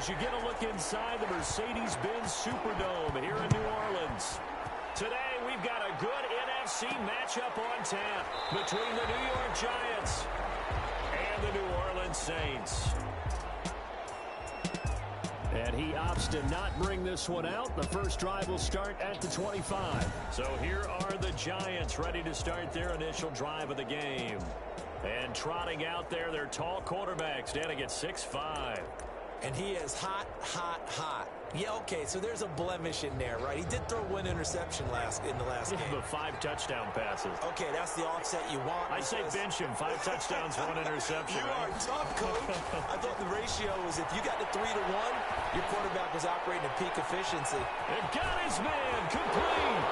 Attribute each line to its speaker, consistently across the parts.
Speaker 1: as you get a look inside the Mercedes-Benz Superdome here in New Orleans. Today, we've got a good NFC matchup on tap between the New York Giants and the New Orleans Saints. And he opts to not bring this one out. The first drive will start at the 25. So here are the Giants ready to start their initial drive of the game. And trotting out there, their tall quarterback standing at 6'5".
Speaker 2: And he is hot, hot, hot. Yeah, okay, so there's a blemish in there, right? He did throw one interception in the last game.
Speaker 1: But 5 touchdown passes.
Speaker 2: Okay, that's the offset you want.
Speaker 1: I say bench him. 5 touchdowns, 1 interception.
Speaker 2: You are tough, coach. I thought the ratio was if you got to 3-1, your quarterback was operating at peak efficiency.
Speaker 1: And got his man complete.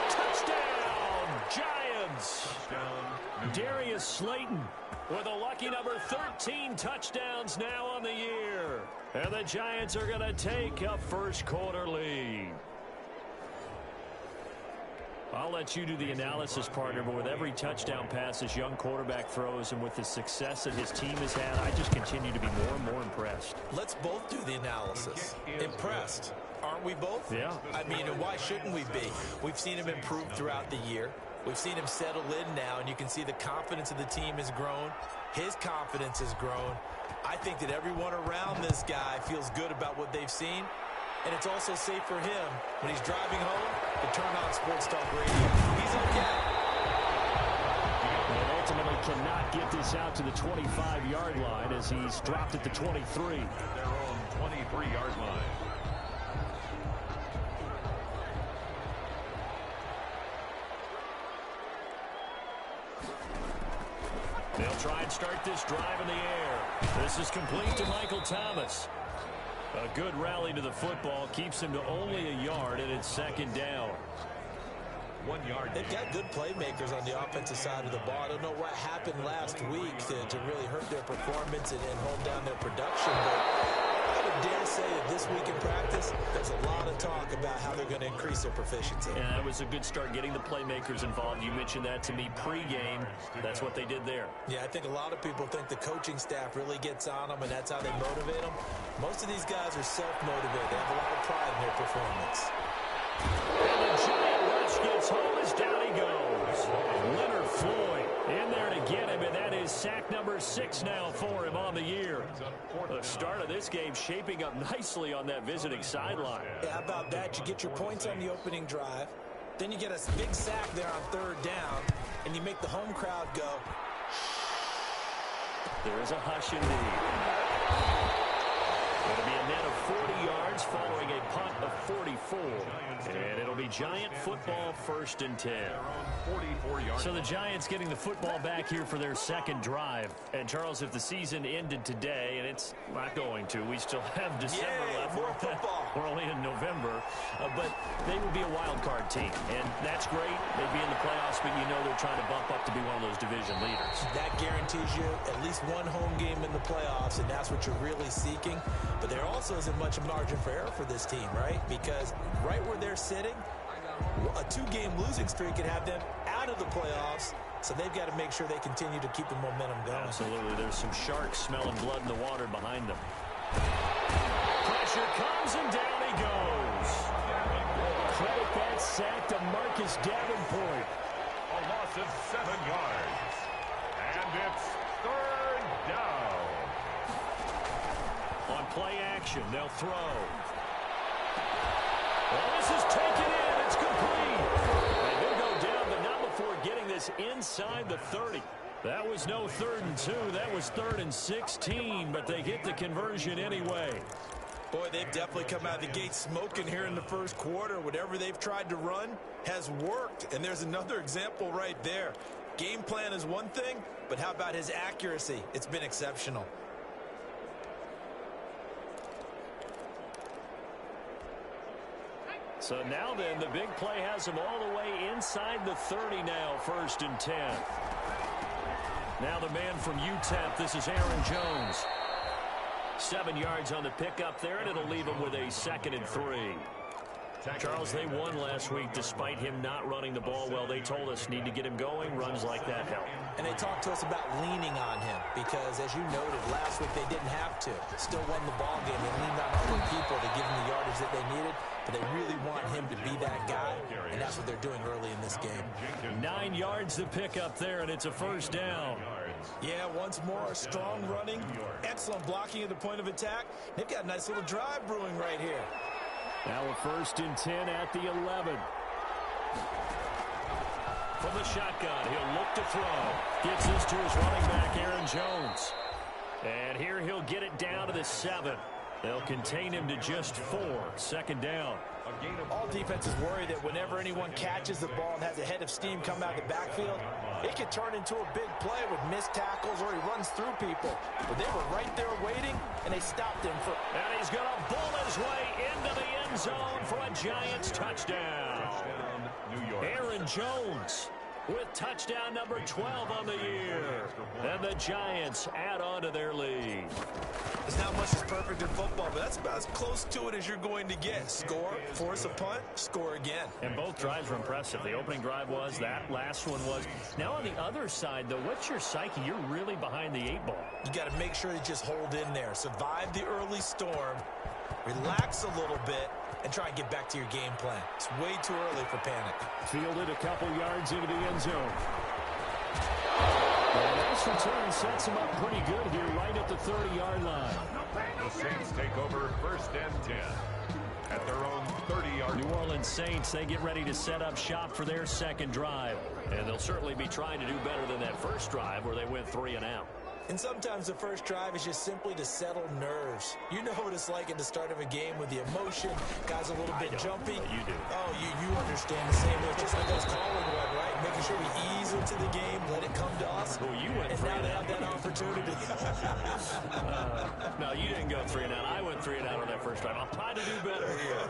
Speaker 1: Touchdown, Giants. Touchdown. Darius Slayton with a lucky number 13 touchdowns now on the year. And the Giants are going to take a first quarter lead. I'll let you do the analysis, partner, but with every touchdown pass this young quarterback throws and with the success that his team has had, I just continue to be more and more impressed.
Speaker 2: Let's both do the analysis. Impressed. Aren't we both?
Speaker 1: Yeah.
Speaker 2: I mean, and why shouldn't we be? We've seen him improve throughout the year. We've seen him settle in now, and you can see the confidence of the team has grown. His confidence has grown. I think that everyone around this guy feels good about what they've seen, and it's also safe for him when he's driving home to turn on Sports Talk Radio. He's okay.
Speaker 1: And ultimately cannot get this out to the 25-yard line as he's dropped at the 23.
Speaker 3: At their own 23-yard line.
Speaker 1: They'll try and start this drive in the air. This is complete to Michael Thomas. A good rally to the football keeps him to only a yard, and it's second down.
Speaker 3: 1 yard.
Speaker 2: They've got good playmakers on the offensive side of the ball. I don't know what happened last week to really hurt their performance and hold down their production, but I would dare say that this week in practice, there's a lot of talk about how they're going to increase their proficiency.
Speaker 1: And that was a good start getting the playmakers involved. You mentioned that to me pregame. That's what they did there.
Speaker 2: Yeah, I think a lot of people think the coaching staff really gets on them, and that's how they motivate them. Most of these guys are self-motivated. They have a lot of pride in their performance.
Speaker 1: And the giant rush gets home as down he goes. Leonard Floyd in there to get him, and that is sack number 6 now for him on the year. The start of this game shaping up nicely on that visiting sideline.
Speaker 2: Yeah, how about that? You get your points on the opening drive, then you get a big sack there on 3rd down, and you make the home crowd go.
Speaker 1: There is a hush indeed. It'll be a net of 40 yards following a punt of 44. And it'll be Giant football 1st and 10. So the Giants getting the football back here for their second drive. And, Charles, if the season ended today, and it's not going to, we still have December left.
Speaker 2: More football.
Speaker 1: We're only in November. But they would be a wild card team. And that's great. They'd be in the playoffs, but you know they're trying to bump up to be one of those division leaders.
Speaker 2: That guarantees you at least one home game in the playoffs, and that's what you're really seeking. But there also isn't much margin for error for this team, right? Because right where they're sitting, a 2-game losing streak could have them out of the playoffs, so they've got to make sure they continue to keep the momentum going.
Speaker 1: Absolutely. There's some sharks smelling blood in the water behind them. Pressure comes, and down he goes. Credit that sack to Marcus Davenport.
Speaker 3: A loss of 7 yards. And it's 3rd down.
Speaker 1: On play action, they'll throw. Well, this is taken in. It's complete. And he'll go down, but not before getting this inside the 30. That was no 3rd and 2. That was 3rd and 16, but they get the conversion anyway.
Speaker 2: Boy, they've definitely come out of the gate smoking here in the first quarter. Whatever they've tried to run has worked, and there's another example right there. Game plan is one thing, but how about his accuracy? It's been exceptional.
Speaker 1: So now then, the big play has him all the way inside the 30 now, 1st and 10. Now the man from UTEP, this is Aaron Jones. 7 yards on the pickup there, and it'll leave him with a 2nd and 3. Charles, they won last week despite him not running the ball well. They told us need to get him going. Runs like that help.
Speaker 2: And they talked to us about leaning on him because, as you noted, last week they didn't have to. Still won the ball game. They leaned on other people to give them the yardage that they needed, but they really want him to be that guy, and that's what they're doing early in this game.
Speaker 1: 9 yards to pick up there, and it's a first down.
Speaker 2: Yeah, once more, strong running, excellent blocking at the point of attack. They've got a nice little drive brewing right here.
Speaker 1: Now a 1st and 10 at the 11. From the shotgun, he'll look to throw. Gets this to his running back, Aaron Jones. And here he'll get it down to the 7. They'll contain him to just 4. 2nd down.
Speaker 2: All defenses worry that whenever anyone catches the ball and has a head of steam come out of the backfield, it could turn into a big play with missed tackles or he runs through people. But they were right there waiting, and they stopped him.
Speaker 1: And he's going to bull his way into the end zone for a Giants touchdown. Aaron Jones with touchdown number 12 on the year. And the Giants add on to their lead.
Speaker 2: It's not much as perfect in football, but that's about as close to it as you're going to get. Score, force a punt, score again.
Speaker 1: And both drives were impressive. The opening drive was, that last one was. Now on the other side, though, what's your psyche? You're really behind the 8 ball.
Speaker 2: You got to make sure to just hold in there. Survive the early storm, relax a little bit, and try and get back to your game plan. It's way too early for panic.
Speaker 1: Fielded a couple yards into the end zone. And this return sets him up pretty good here right at the 30-yard line.
Speaker 3: The Saints take over 1st and 10 at their own 30-yard.
Speaker 1: New Orleans Saints, they get ready to set up shop for their 2nd drive. And they'll certainly be trying to do better than that first drive where they went 3 and out.
Speaker 2: And sometimes the first drive is just simply to settle nerves. You know what it's like at the start of a game with the emotion. Guys a little bit jumpy.
Speaker 1: You do.
Speaker 2: Oh, you understand the same. It's just like us calling one, right? Making sure we ease into the game, let it come to us.
Speaker 1: Well, you went
Speaker 2: and now they have that opportunity.
Speaker 1: No, you didn't go 3 and out. I went 3 and out on that first drive. I'll try to do better here.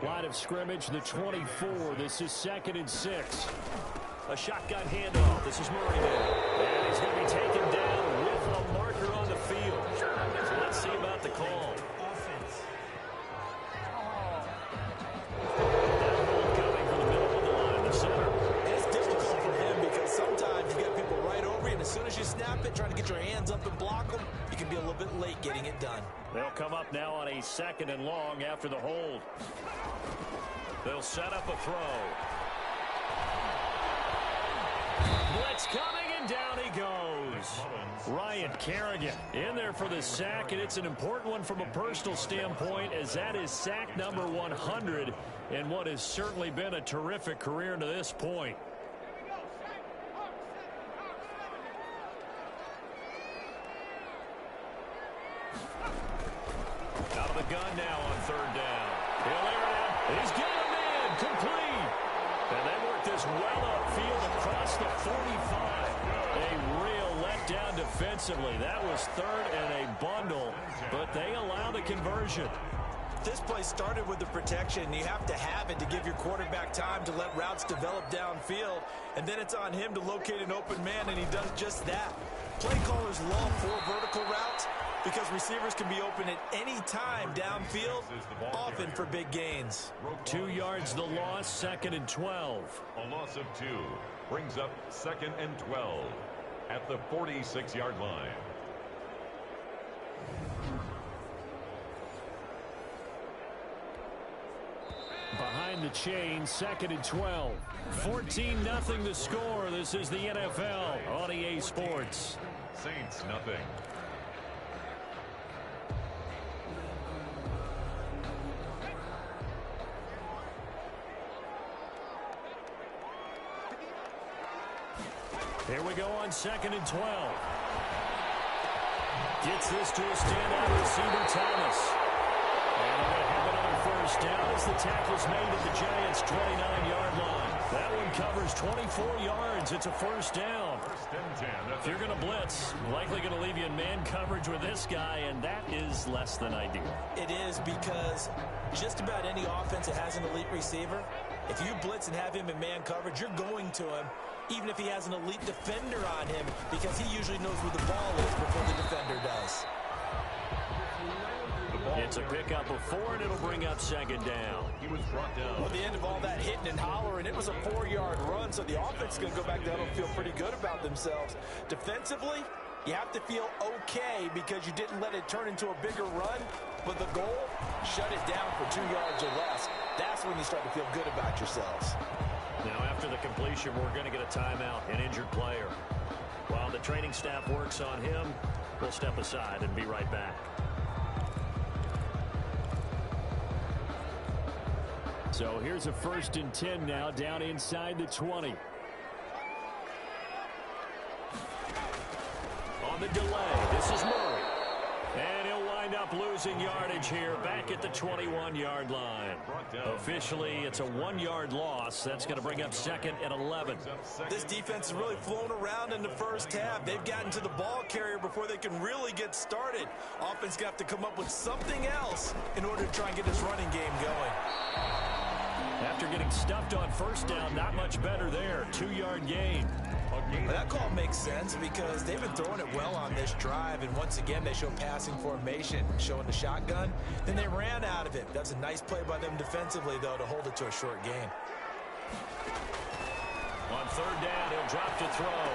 Speaker 1: Line of scrimmage, the 24. This is 2nd and 6. A shotgun handoff. This is Murray now. And he's going to be taken down with a marker on the field. So let's see about the call. That hold coming from the middle of the line, the center.
Speaker 2: It's difficult for him because sometimes you got people right over you, and as soon as you snap it, trying to get your hands up and block them, you can be a little bit late getting it done.
Speaker 1: They'll come up now on a 2nd and long after the hold. They'll set up a throw. Blitz coming, and down he goes. Ryan Kerrigan in there for the sack, and it's an important one from a personal standpoint, as that is sack number 100 in what has certainly been a terrific career to this point. Out of the gun now on 3rd down. He'll air it out. He's got him in. Complete. And they work this well upfield across the 45. A real letdown defensively. That was 3rd and a bundle, but they allow the conversion.
Speaker 2: This play started with the protection. You have to have it to give your quarterback time to let routes develop downfield, and then it's on him to locate an open man, and he does just that. Play callers love 4 vertical routes because receivers can be open at any time downfield, often for big gains.
Speaker 1: 2 yards the loss, 2nd and 12.
Speaker 3: A loss of 2 brings up 2nd and 12 at the 46-yard line.
Speaker 1: Behind the chain, 2nd and 12. 14-0 the score. This is the NFL on EA Sports.
Speaker 3: Saints nothing.
Speaker 1: Here we go on 2nd and 12. Gets this to a standout receiver, Thomas. And we're going to have another first down as the tackle's made at the Giants' 29-yard line. That one covers 24 yards. It's a first down.
Speaker 3: 1st and 10.
Speaker 1: If you're going to blitz, likely going to leave you in man coverage with this guy, and that is less than ideal.
Speaker 2: It is, because just about any offense that has an elite receiver, if you blitz and have him in man coverage, you're going to him, even if he has an elite defender on him, because he usually knows where the ball is before the defender does.
Speaker 3: The ball
Speaker 1: It's a pickup of 4, and it'll bring up second down.
Speaker 3: He was brought down.
Speaker 2: Well, the end of all that hitting and hollering, it was a 4-yard run, so the offense is going to go back down and feel pretty good about themselves. Defensively, you have to feel okay because you didn't let it turn into a bigger run, but the goal, shut it down for 2 yards or less. That's when you start to feel good about yourselves.
Speaker 1: Now, after the completion, we're going to get a timeout, an injured player. While the training staff works on him, we'll step aside and be right back. So here's a 1st and 10 now, down inside the 20. On the delay, this is Murray. And he'll wind up losing yardage here back at the 21-yard line. Officially, it's a 1-yard loss. That's going to bring up 2nd and 11.
Speaker 2: This defense has really flown around in the first half. They've gotten to the ball carrier before they can really get started. Offense got to come up with something else in order to try and get this running game going.
Speaker 1: After getting stuffed on 1st down, not much better there. 2-yard gain.
Speaker 2: Well, that call makes sense because they've been throwing it well on this drive, and once again they show passing formation, showing the shotgun. Then they ran out of it. That's a nice play by them defensively, though, to hold it to a short gain.
Speaker 1: On 3rd down, he'll drop to throw.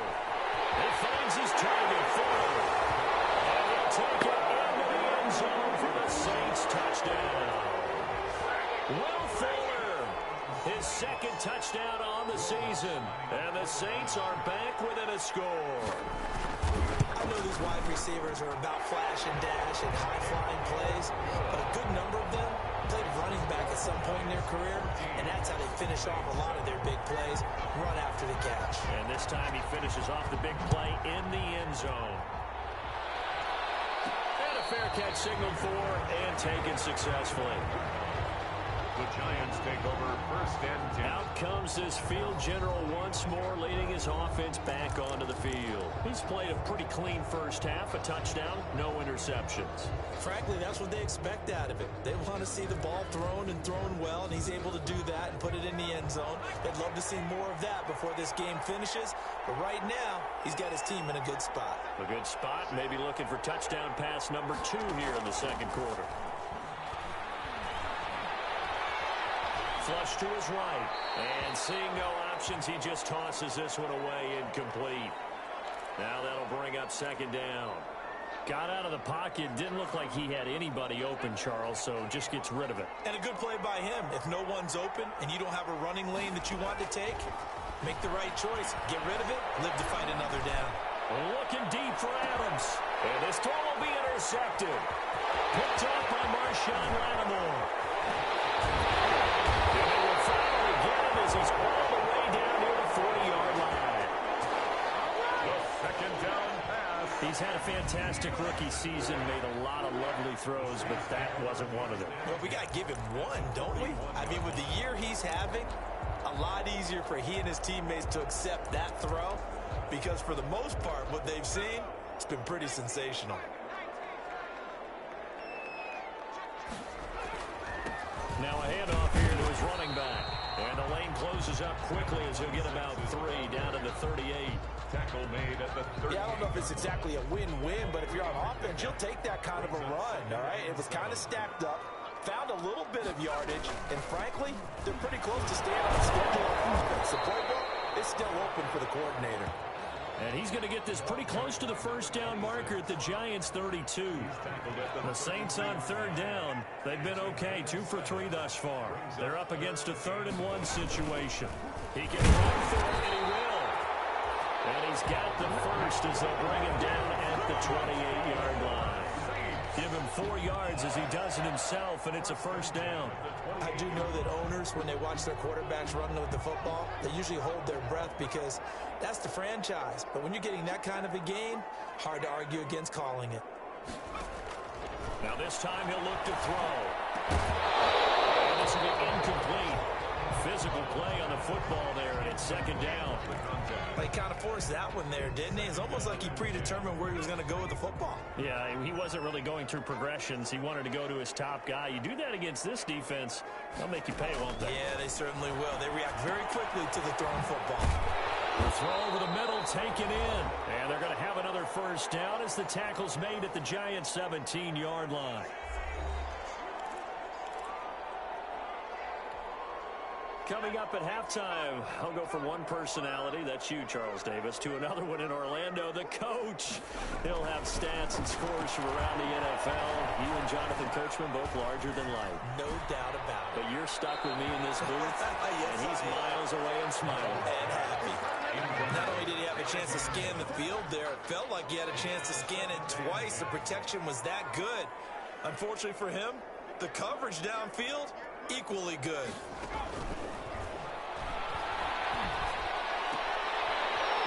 Speaker 1: He finds his target, 4. And he'll take it into the end zone for the Saints touchdown. Will Fuller, his 2nd touchdown on the season. And the Saints are back within a score.
Speaker 2: I know these wide receivers are about flash and dash and high-flying plays, but a good number of them played running back at some point in their career, and that's how they finish off a lot of their big plays, run after the catch.
Speaker 1: And this time he finishes off the big play in the end zone. And a fair catch signaled for and taken successfully.
Speaker 3: The Giants take over 1st and 10.
Speaker 1: Out comes this field general once more, leading his offense back onto the field. He's played a pretty clean first half, a touchdown, no interceptions.
Speaker 2: Frankly, that's what they expect out of it. They want to see the ball thrown and thrown well, and he's able to do that and put it in the end zone. They'd love to see more of that before this game finishes, but right now, he's got his team in a good spot.
Speaker 1: A good spot, maybe looking for touchdown pass number 2 here in the 2nd quarter. Flush to his right, and seeing no options, he just tosses this one away incomplete. Now that'll bring up 2nd down. Got out of the pocket, didn't look like he had anybody open, Charles, so just gets rid of it.
Speaker 2: And a good play by him. If no one's open and you don't have a running lane that you want to take, make the right choice. Get rid of it, live to fight another down.
Speaker 1: Looking deep for Adams, and this throw will be intercepted. Picked up by Marshawn Lattimore. As he's all the way down near the 40-yard line.
Speaker 3: The 2nd down pass.
Speaker 1: He's had a fantastic rookie season, made a lot of lovely throws, but that wasn't one of them.
Speaker 2: Well, we got to give him one, don't we? I mean, with the year he's having, a lot easier for he and his teammates to accept that throw because for the most part, what they've seen, it's been pretty sensational.
Speaker 1: Now a handoff here to his running back. And the lane closes up quickly as he'll get about 3 down to the 38.
Speaker 3: Tackle made at the 30.
Speaker 2: Yeah, I don't know if it's exactly a win-win, but if you're on offense, you'll take that kind of a run, all right? It was kind of stacked up, found a little bit of yardage, and frankly, they're pretty close to staying on schedule on offense. The playbook is still open for the coordinator.
Speaker 1: And he's going to get this pretty close to the 1st down marker at the Giants' 32. The Saints on 3rd down. They've been okay, 2 for 3 thus far. They're up against a 3rd and 1 situation. He can run for it, and he will. And he's got the first as they'll bring him down at the 28-yard line. Give him 4 yards as he does it himself, and it's a 1st down.
Speaker 2: I do know that owners, when they watch their quarterbacks run with the football, they usually hold their breath because that's the franchise. But when you're getting that kind of a gain, hard to argue against calling it.
Speaker 1: Now this time he'll look to throw. And this will be incomplete. Physical play on the football there, and it's 2nd down.
Speaker 2: He kind of forced that one there, didn't he? It's almost like he predetermined where he was going to go with the football.
Speaker 1: Yeah, he wasn't really going through progressions. He wanted to go to his top guy. You do that against this defense, they'll make you pay, won't they?
Speaker 2: Yeah, they certainly will. They react very quickly to the thrown football.
Speaker 1: The throw over the middle, taken in. And they're going to have another 1st down as the tackle's made at the Giants' 17-yard line. Coming up at halftime, I'll go from one personality, that's you, Charles Davis, to another one in Orlando, the coach. He'll have stats and scores from around the NFL. You and Jonathan Coachman both larger than life.
Speaker 2: No doubt about it.
Speaker 1: But you're stuck with me in this booth,
Speaker 2: yes,
Speaker 1: and he's miles away and smiling.
Speaker 2: And happy. Not only did he have a chance to scan the field there, it felt like he had a chance to scan it twice. The protection was that good. Unfortunately for him, the coverage downfield, equally good.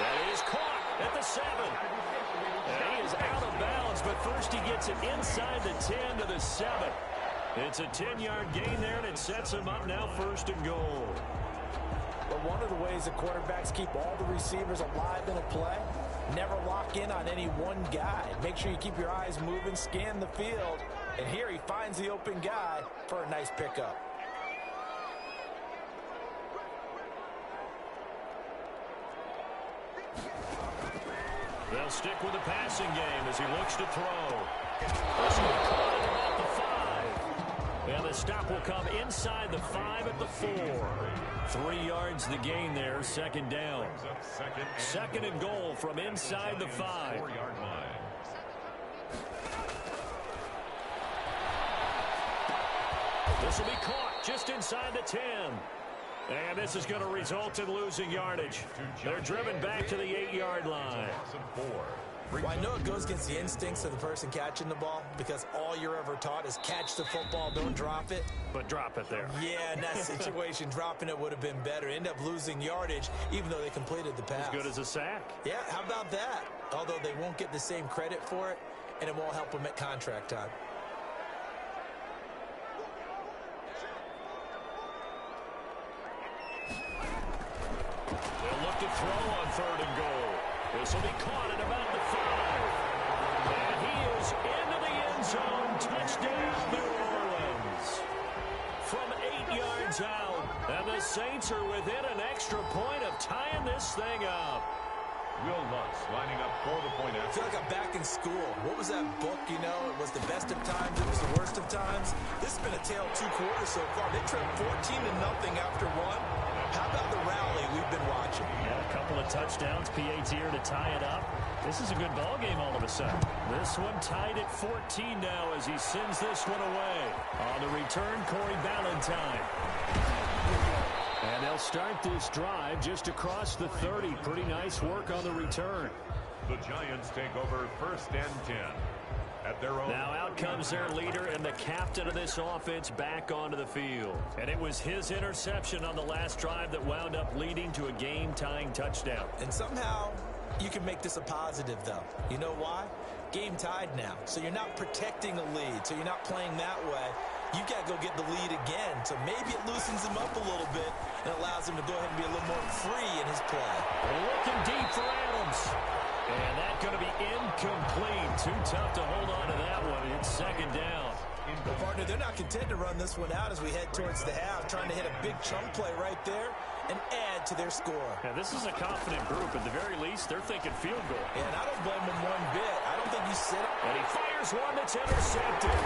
Speaker 1: That is caught at the 7. And he is out of bounds, but first he gets it inside the 10 to the 7. It's a 10-yard gain there, and it sets him up now 1st and goal.
Speaker 2: But one of the ways the quarterbacks keep all the receivers alive in a play, never lock in on any one guy. Make sure you keep your eyes moving, scan the field, and here he finds the open guy for a nice pickup.
Speaker 1: They'll stick with the passing game as he looks to throw. This one caught at about the 5. And the stop will come inside the 5 at the 4. 3 yards the gain there, 2nd down. 2nd and goal from inside the 5.
Speaker 3: 4-yard line.
Speaker 1: This will be caught just inside the 10. And this is going to result in losing yardage. They're driven back to the 8-yard line.
Speaker 2: Well, I know it goes against the instincts of the person catching the ball because all you're ever taught is catch the football, don't drop it.
Speaker 1: But drop it there.
Speaker 2: Yeah, in that situation, dropping it would have been better. End up losing yardage, even though they completed the pass.
Speaker 1: As good as a sack.
Speaker 2: Yeah, how about that? Although they won't get the same credit for it, and it won't help them at contract time.
Speaker 1: They'll look to throw on 3rd and goal. This will be caught at about the 5. And he is into the end zone. Touchdown, New Orleans. From 8 yards out. And the Saints are within an extra point of tying this thing up.
Speaker 3: Will Lutz lining up for the point
Speaker 2: I
Speaker 3: after.
Speaker 2: feel like I'm back in school. What was that book, you know? It was the best of times. It was the worst of times. This has been a tale of 2 quarters so far. They trailed 14-0 after 1. How about the rally we've been watching?
Speaker 1: Yeah, a couple of touchdowns, PAT here to tie it up. This is a good ball game all of a sudden. This one tied at 14 now as he sends this one away. On the return, Corey Ballantyne. And they'll start this drive just across the 30. Pretty nice work on the return.
Speaker 3: The Giants take over 1st and 10. At their own.
Speaker 1: Now out comes their leader and the captain of this offense back onto the field. And it was his interception on the last drive that wound up leading to a game-tying touchdown.
Speaker 2: And somehow you can make this a positive, though. You know why? Game tied now. So you're not protecting a lead. So you're not playing that way. You got to go get the lead again. So maybe it loosens him up a little bit and allows him to go ahead and be a little more free in his play.
Speaker 1: Looking deep for Adams. And that's going to be incomplete. Too tough to hold on to that one. It's 2nd down.
Speaker 2: Well, partner, they're not content to run this one out as we head towards the half, trying to hit a big chunk play right there and add to their score.
Speaker 1: Yeah, this is a confident group. At the very least, they're thinking field goal.
Speaker 2: And I don't blame them one bit. I don't think you sit up.
Speaker 1: And he fires one that's intercepted.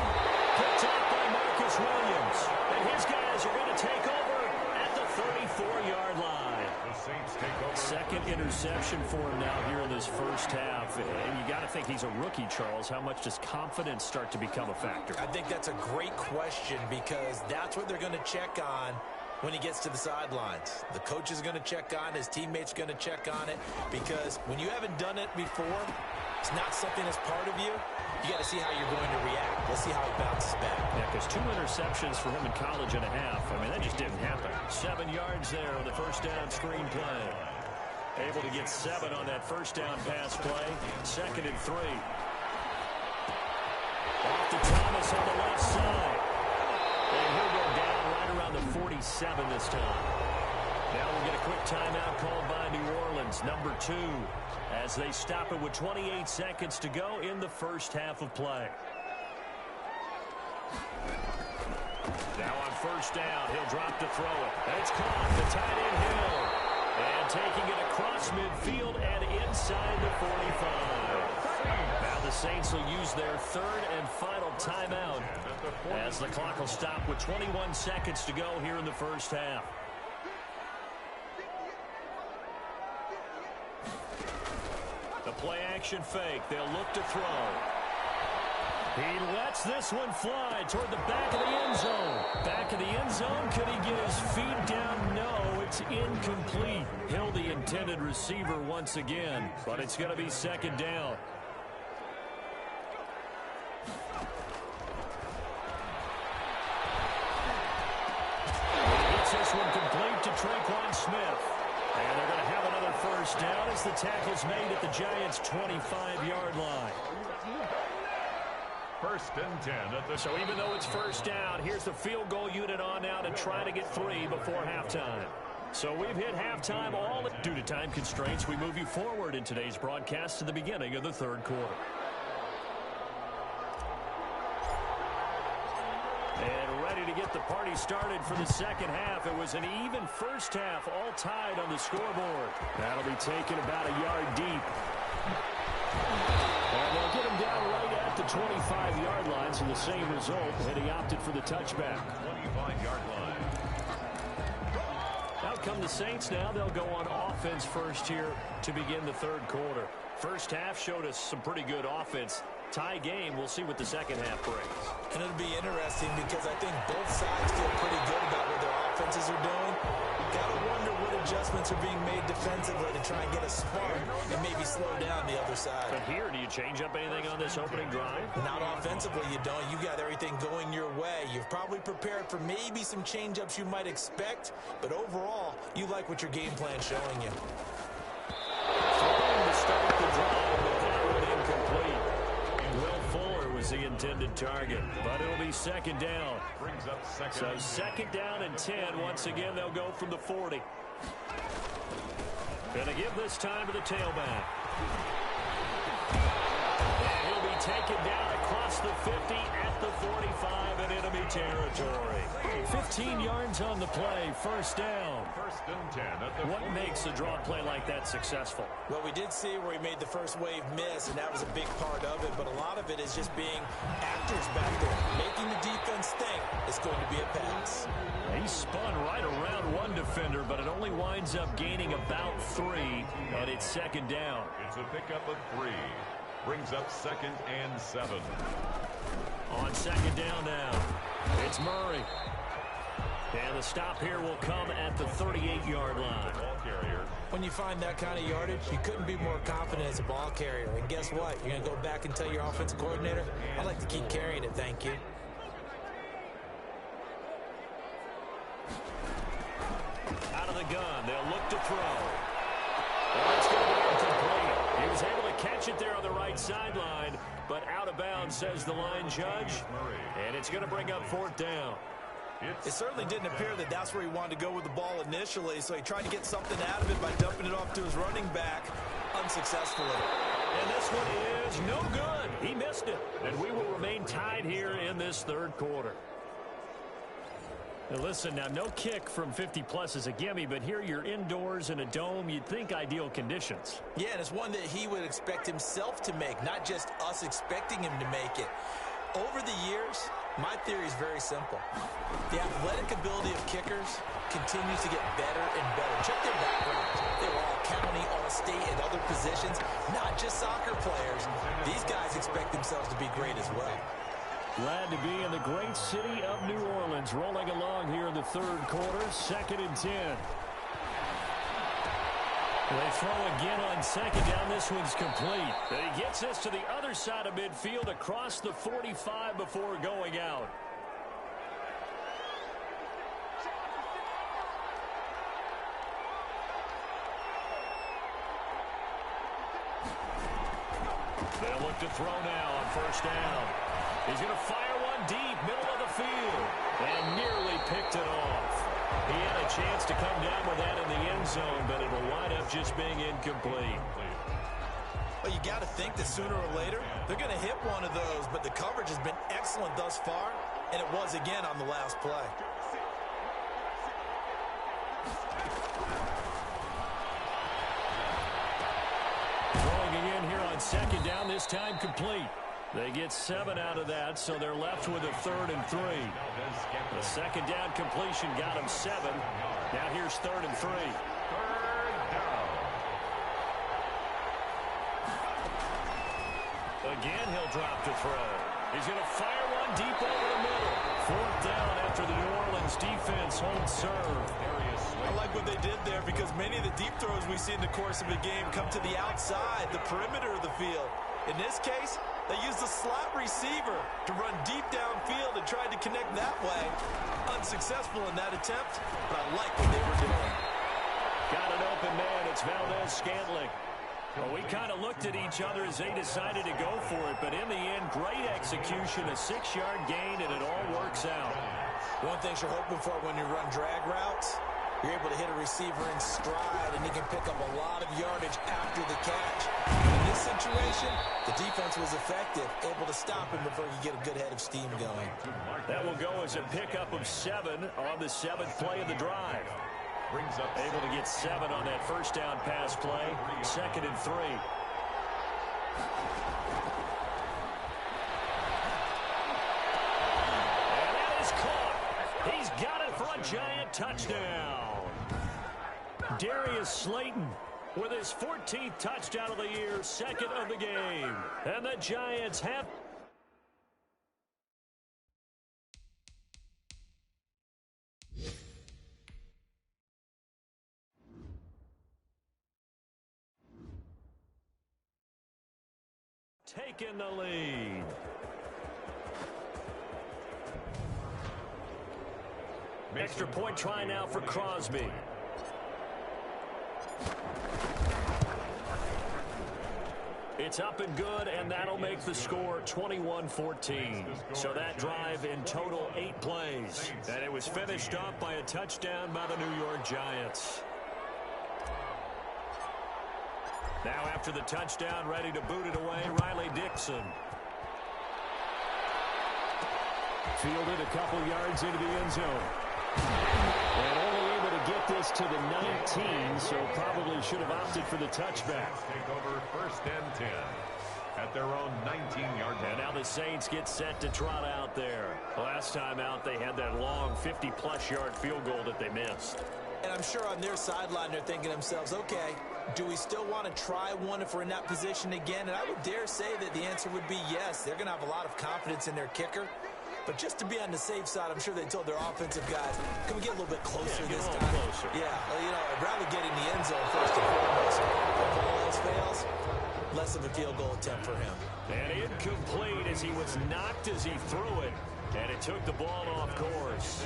Speaker 1: Picked off by Marcus Williams. And his guys are going to take over at the 34-yard line.
Speaker 3: The Saints take over.
Speaker 1: 2nd interception for him now here in this 1st half. And you got to think he's a rookie, Charles. How much does confidence start to become a factor?
Speaker 2: I think that's a great question because that's what they're going to check on when he gets to the sidelines. The coach is going to check on it. His teammates are going to check on it because when you haven't done it before, it's not something that's part of you. You got to see how you're going to react. Let's see how he bounces back.
Speaker 1: Yeah, because 2 interceptions for him in college and a half. I mean, that just didn't happen. 7 yards there on the 1st down screen play. Able to get 7 on that 1st down pass play. 2nd and 3. Off to Thomas on the left side. And he'll go down right around the 47 this time. Now we'll get a quick timeout called by New Orleans, number 2, as they stop it with 28 seconds to go in the 1st half of play. Now on 1st down, he'll drop to throw it. It's caught, the tight end Hill. And taking it across midfield and inside the 45. Now the Saints will use their 3rd and final timeout as the clock will stop with 21 seconds to go here in the 1st half. The play action fake. They'll look to throw. He lets this one fly toward the back of the end zone. Back of the end zone. Could he get his feet down? No, it's incomplete. Hill, the intended receiver once again, but it's going to be second down. He gets this one complete to Traquan Smith. And they're going to have another first down as the tackle's made at the Giants' 25-yard line.
Speaker 3: First and 10 at the...
Speaker 1: So even though it's first down, here's the field goal unit on now to try to get 3 before halftime. So we've hit halftime all. Due to time constraints, we move you forward in today's broadcast to the beginning of the third quarter. And ready to get the party started for the second half. It was an even first half, all tied on the scoreboard. That'll be taken about a yard deep. And they'll get him down right at the 25-yard line, so the same result, and he opted for the touchback.
Speaker 3: 25-yard line.
Speaker 1: Out come the Saints now. They'll go on offense first here to begin the third quarter. First half showed us some pretty good offense. Tie game. We'll see what the second half brings.
Speaker 2: And it'll be interesting because I think both sides feel pretty good about what their offenses are doing. Got to wonder what adjustments are being made defensively to try and get a spark and maybe slow down the other side.
Speaker 1: But here, do you change up anything on this opening drive?
Speaker 2: Not offensively, you don't. You got everything going your way. You've probably prepared for maybe some change-ups you might expect, but overall, you like what your game plan's showing you.
Speaker 1: Throwing to start the drive, but that one incomplete. Will Fuller was the intended target, but it'll be second down.
Speaker 3: Brings up second.
Speaker 1: So second down and 10. Once again, they'll go from the 40. Going to give this time to the tailback. And he'll be taken down across the 50 at the 45 and enemy territory. 15 yards on the play, first down.
Speaker 3: First and 10 at the...
Speaker 1: What makes a draw play like that successful?
Speaker 2: Well, we did see where he made the first wave miss, and that was a big part of it, but a lot of it is just being actors back there, making the defense think it's going to be a pass.
Speaker 1: He spun right around one defender, but it only winds up gaining about 3, and it's second down.
Speaker 3: It's a pickup of 3. Brings up second and 7.
Speaker 1: On second down now, it's Murray. And the stop here will come at the 38-yard line.
Speaker 3: Ball carrier.
Speaker 2: When you find that kind of yardage, you couldn't be more confident as a ball carrier. And guess what? You're going to go back and tell your offensive coordinator, I'd like to keep carrying it, thank you.
Speaker 1: Out of the gun, they'll look to throw. Well, it's going to be incomplete. He was able to catch it there on the right sideline, but out of bounds, says the line judge. And it's going to bring up fourth down.
Speaker 2: It certainly didn't appear that that's where he wanted to go with the ball initially, so he tried to get something out of it by dumping it off to his running back unsuccessfully.
Speaker 1: And this one is no good. He missed it. And we will remain tied here in this third quarter. Now listen, now no kick from 50-plus is a gimme, but here you're indoors in a dome. You'd think ideal conditions.
Speaker 2: Yeah, and it's one that he would expect himself to make, not just us expecting him to make it. Over the years, my theory is very simple. The athletic ability of kickers continues to get better and better. Check their backgrounds. They were all county, all state, and other positions, not just soccer players. These guys expect themselves to be great as well.
Speaker 1: Glad to be in the great city of New Orleans, rolling along here in the third quarter, second and 10. They throw again on second down. This one's complete. But he gets this to the other side of midfield across the 45 before going out. They'll look to throw now on first down. He's going to fire one deep, middle of the field, and nearly picked it off. He had a chance to come down with that in the end zone, but it will wind up just being incomplete.
Speaker 2: Well, you got to think that sooner or later, they're going to hit one of those, but the coverage has been excellent thus far, and it was again on the last play.
Speaker 1: Throwing again here on second down, this time complete. They get 7 out of that, so they're left with a third and 3. The second down completion got them 7. Now here's third and 3.
Speaker 3: Third down.
Speaker 1: Again, he'll drop to throw. He's going to fire one deep over the middle. Fourth down after the New Orleans defense holds serve.
Speaker 2: I like what they did there because many of the deep throws we see in the course of a game come to the outside, the perimeter of the field. In this case, they used the slot receiver to run deep downfield and tried to connect that way. Unsuccessful in that attempt, but I like what they were doing.
Speaker 1: Got an open man. It's Valdez-Scantling. Well, we kind of looked at each other as they decided to go for it, but in the end, great execution, a 6-yard gain, and it all works out.
Speaker 2: One thing you're hoping for when you run drag routes, you're able to hit a receiver in stride, and he can pick up a lot of yardage after the catch. In this situation, the defense was effective, able to stop him before he could get a good head of steam going.
Speaker 1: That will go as a pickup of 7 on the 7th play of the drive. Able to get 7 on that first down pass play. 2nd and 3. And that is caught. He's got it for a Giant touchdown. Darius Slayton with his 14th touchdown of the year, 2nd of the game. And the Giants have... taking the lead. Extra point try now for Crosby. It's up and good, and that'll make the score 21-14. So that drive in total 8 plays. And it was finished off by a touchdown by the New York Giants. Now after the touchdown, ready to boot it away, Riley Dixon. Fielded a couple yards into the end zone. And only able to get this to the 19, so probably should have opted for the touchback.
Speaker 3: Take over 1st and 10 at their own 19-yard line.
Speaker 1: And now the Saints get set to trot out there. Last time out, they had that long 50-plus yard field goal that they missed.
Speaker 2: And I'm sure on their sideline they're thinking to themselves, okay, do we still want to try one if we're in that position again? And I would dare say that the answer would be yes. They're going to have a lot of confidence in their kicker. But just to be on the safe side, I'm sure they told their offensive guys, can we get a little bit closer this time?
Speaker 1: Closer.
Speaker 2: Yeah, well, you know, I'd rather get in the end zone first and foremost. If all else fails, less of a field goal attempt for him.
Speaker 1: And incomplete as he was knocked as he threw it. And it took the ball off course.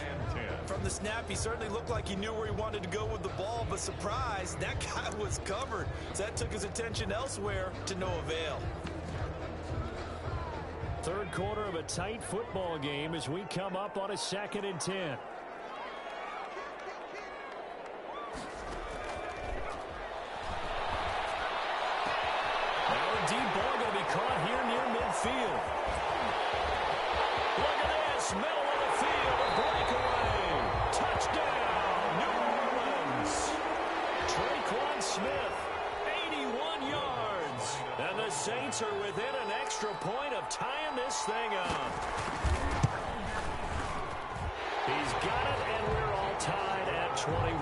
Speaker 2: From the snap, he certainly looked like he knew where he wanted to go with the ball, but surprise, that guy was covered. So that took his attention elsewhere to no avail.
Speaker 1: Third quarter of a tight football game as we come up on a 2nd and 10. Now a deep ball going to be caught here near midfield. Look at this, middle of the field, a breakaway. Touchdown, New Orleans. Traquan Smith, 81 yards. And the Saints are within an extra point of tying this thing up. He's got it, and we're all tied at 21.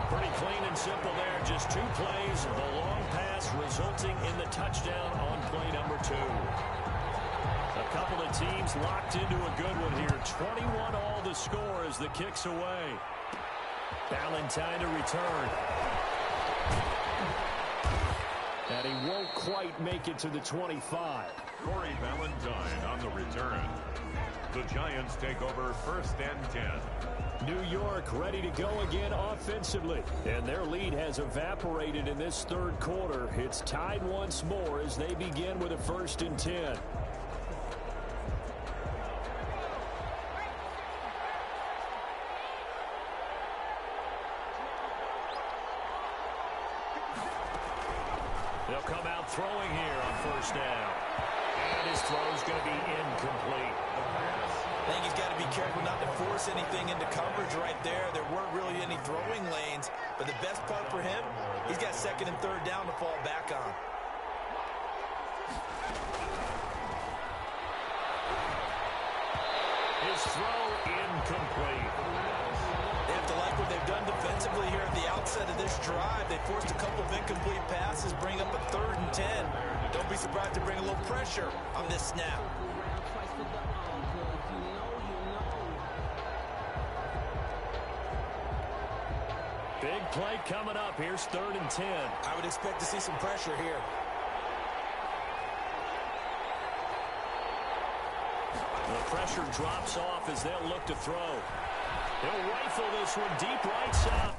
Speaker 1: Pretty clean and simple there. Just 2 plays. The long pass resulting in the touchdown on play number 2. A couple of teams locked into a good one here. 21 all the score as the kick's away. Valentine to return. And he won't quite make it to the 25.
Speaker 3: Corey Valentine on the return. The Giants take over 1st and 10.
Speaker 1: New York ready to go again offensively. And their lead has evaporated in this third quarter. It's tied once more as they begin with a 1st and 10. They'll come out throwing here on 1st down. And his throw's going to be incomplete.
Speaker 2: I think he's got to be careful not to force anything into coverage right there. There weren't really any throwing lanes. But the best part for him, he's got 2nd and 3rd down to fall back on.
Speaker 1: His throw incomplete.
Speaker 2: They have to like what they've done defensively here at the outset of this first drive, they forced a couple of incomplete passes, bring up a 3rd and 10. Don't be surprised to bring a little pressure on this snap.
Speaker 1: Big play coming up. Here's 3rd and 10.
Speaker 2: I would expect to see some pressure here.
Speaker 1: The pressure drops off as they'll look to throw. He'll rifle this one deep right side.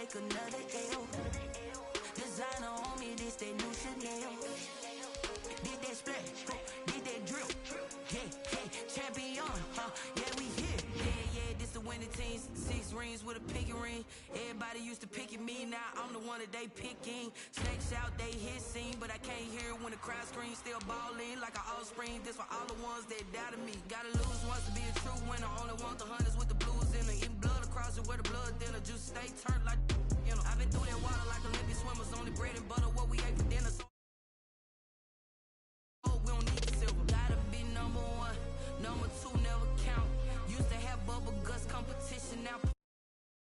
Speaker 4: Another L. Designer on me, this that new Chanel. Did that splash, did that drip. Yeah, champion, yeah, we here. Yeah, this the winning team. 6 rings with a pinky ring. Everybody used to picking me, now I'm the one that they picking. Snakes out, they hit scene, but I can't hear when the crowd screams. Still balling like an offspring. This for all the ones that doubted me. Gotta lose once to be a true winner. Only want the hunters with the blues in the in blood across it where the blood then the juice stay